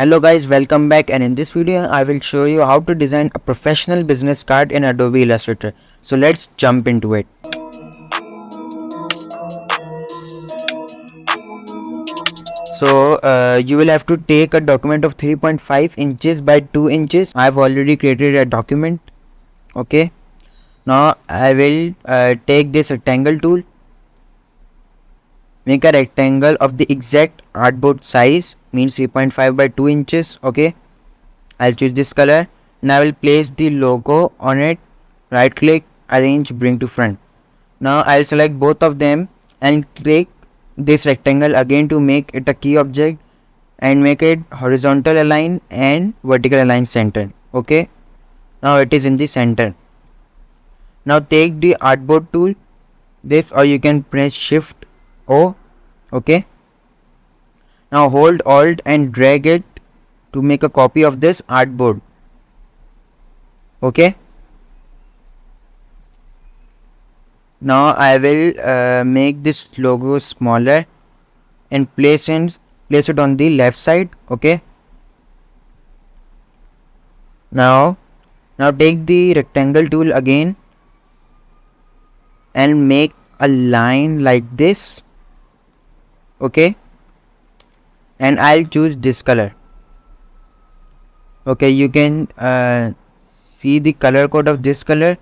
Hello guys, welcome back, and in this video I will show you how to design a professional business card in Adobe Illustrator. So let's jump into it. You will have to take a document of 3.5 inches by 2 inches. I have already created a document. Okay. Now I will take this rectangle tool. Make a rectangle of the exact artboard size, means 3.5 by 2 inches. Okay. I'll choose this color. Now I will place the logo on it. Right click, arrange, bring to front. Now I'll select both of them and click this rectangle again to make it a key object and make it horizontal align and vertical align center. Okay. Now it is in the center. Now take the artboard tool, this, or you can press shift O. Okay. Now hold alt and drag it to make a copy of this artboard. Okay. Now I will make this logo smaller and place it on the left side. Okay. Now take the rectangle tool again and make a line like this. Okay. And I'll choose this color. Okay, you can see the color code of this color,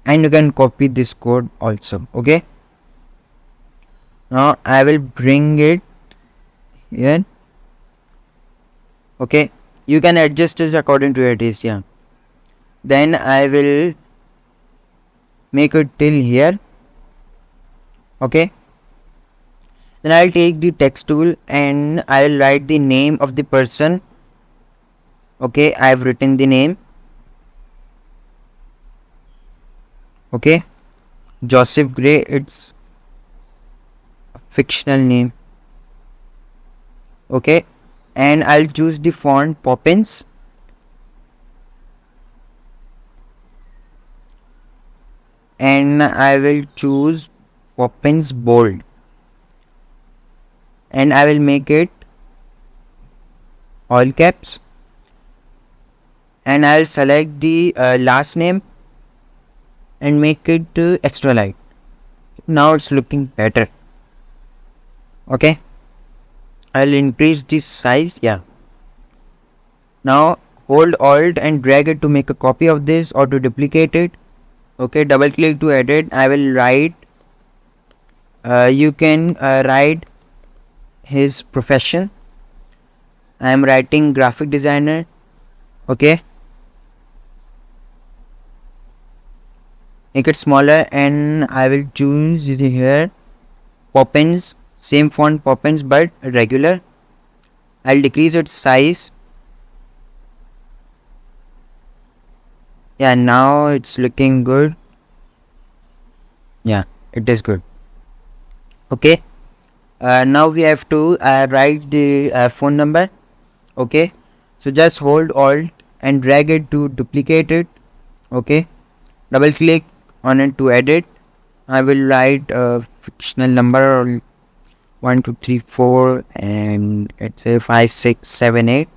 and you can copy this code also. Okay. Now I will bring it here. Okay, you can adjust this according to your taste. Yeah. Then I will make it till here. Okay. Then I'll take the text tool and I'll write the name of the person. Okay, I've written the name. Okay, Joseph Gray, it's a fictional name. Okay, and I'll choose the font Poppins. And I will choose Poppins bold. And I will make it all caps. And I'll select the last name and make it extra light. Now it's looking better. Okay, I'll increase this size. Yeah. Now hold alt and drag it to make a copy of this or to duplicate it. Okay, double click to edit. I will write you can write his profession. I am writing graphic designer. Okay, make it smaller and I will choose here Poppins, same font Poppins but regular. I'll decrease its size. Yeah, now it's looking good. Yeah, it is good. Okay. Now we have to write the phone number. Okay, so just hold alt and drag it to duplicate it. Okay, double click on it to edit. I will write a fictional number 1 2 3 4 and let's say 5 6 7 8.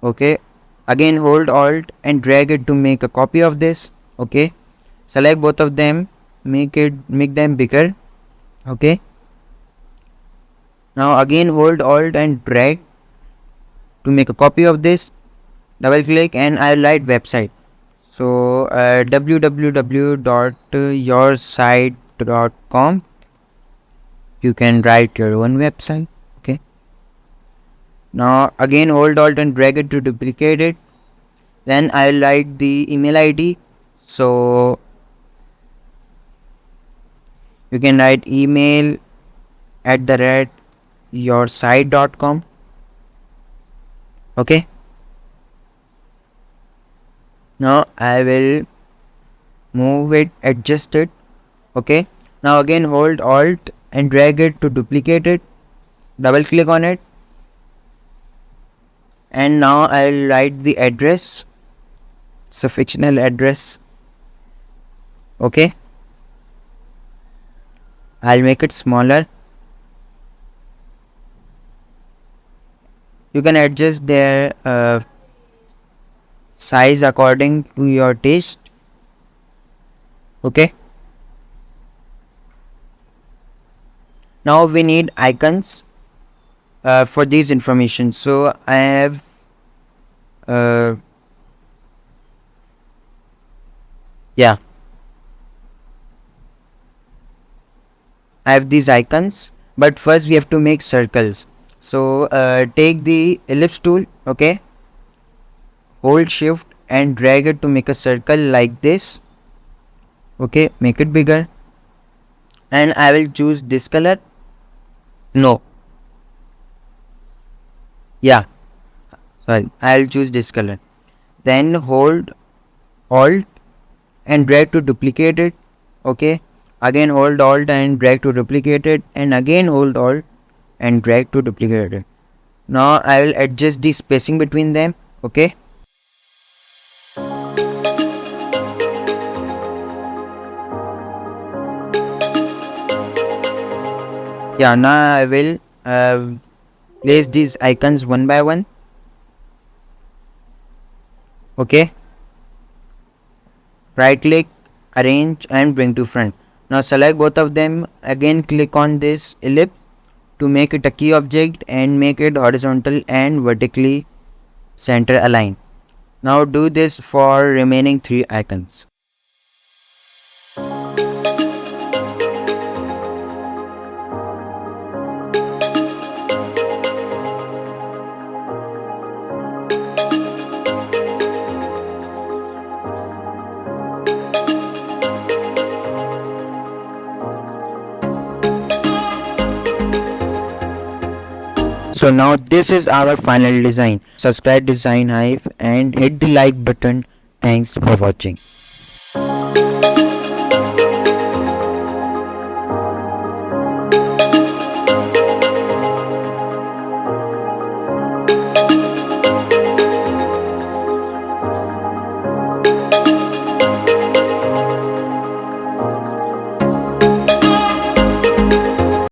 Okay, again hold alt and drag it to make a copy of this. Okay, select both of them, make them bigger. Okay, now again hold alt and drag to make a copy of this. Double click and I'll write website. So www.yoursite.com. You can write your own website. Okay, now again hold alt and drag it to duplicate it. Then I'll write the email ID. So you can write email@yoursite.com. Okay, now I will move it, adjust it. Okay, now again hold alt and drag it to duplicate it. Double click on it and now I'll write the address. It's a fictional address. Okay, I'll make it smaller. You can adjust their size according to your taste. Okay. Now we need icons for these information. So I have yeah, I have these icons, but first we have to make circles. So take the ellipse tool, okay, hold shift and drag it to make a circle like this. Okay, make it bigger, and I will choose this color. No, yeah, sorry, I'll choose this color. Then hold alt and drag to duplicate it. Okay, again hold alt and drag to duplicate it, and again hold alt and drag to duplicate it. Now I will adjust the spacing between them. Okay, yeah, now I will place these icons one by one. Okay, right click, arrange and bring to front. Now select both of them, again click on this ellipse to make it a key object and make it horizontal and vertically center aligned. Now do this for remaining 3 icons. So now this is our final design. Subscribe Design Hive and hit the like button. Thanks for watching.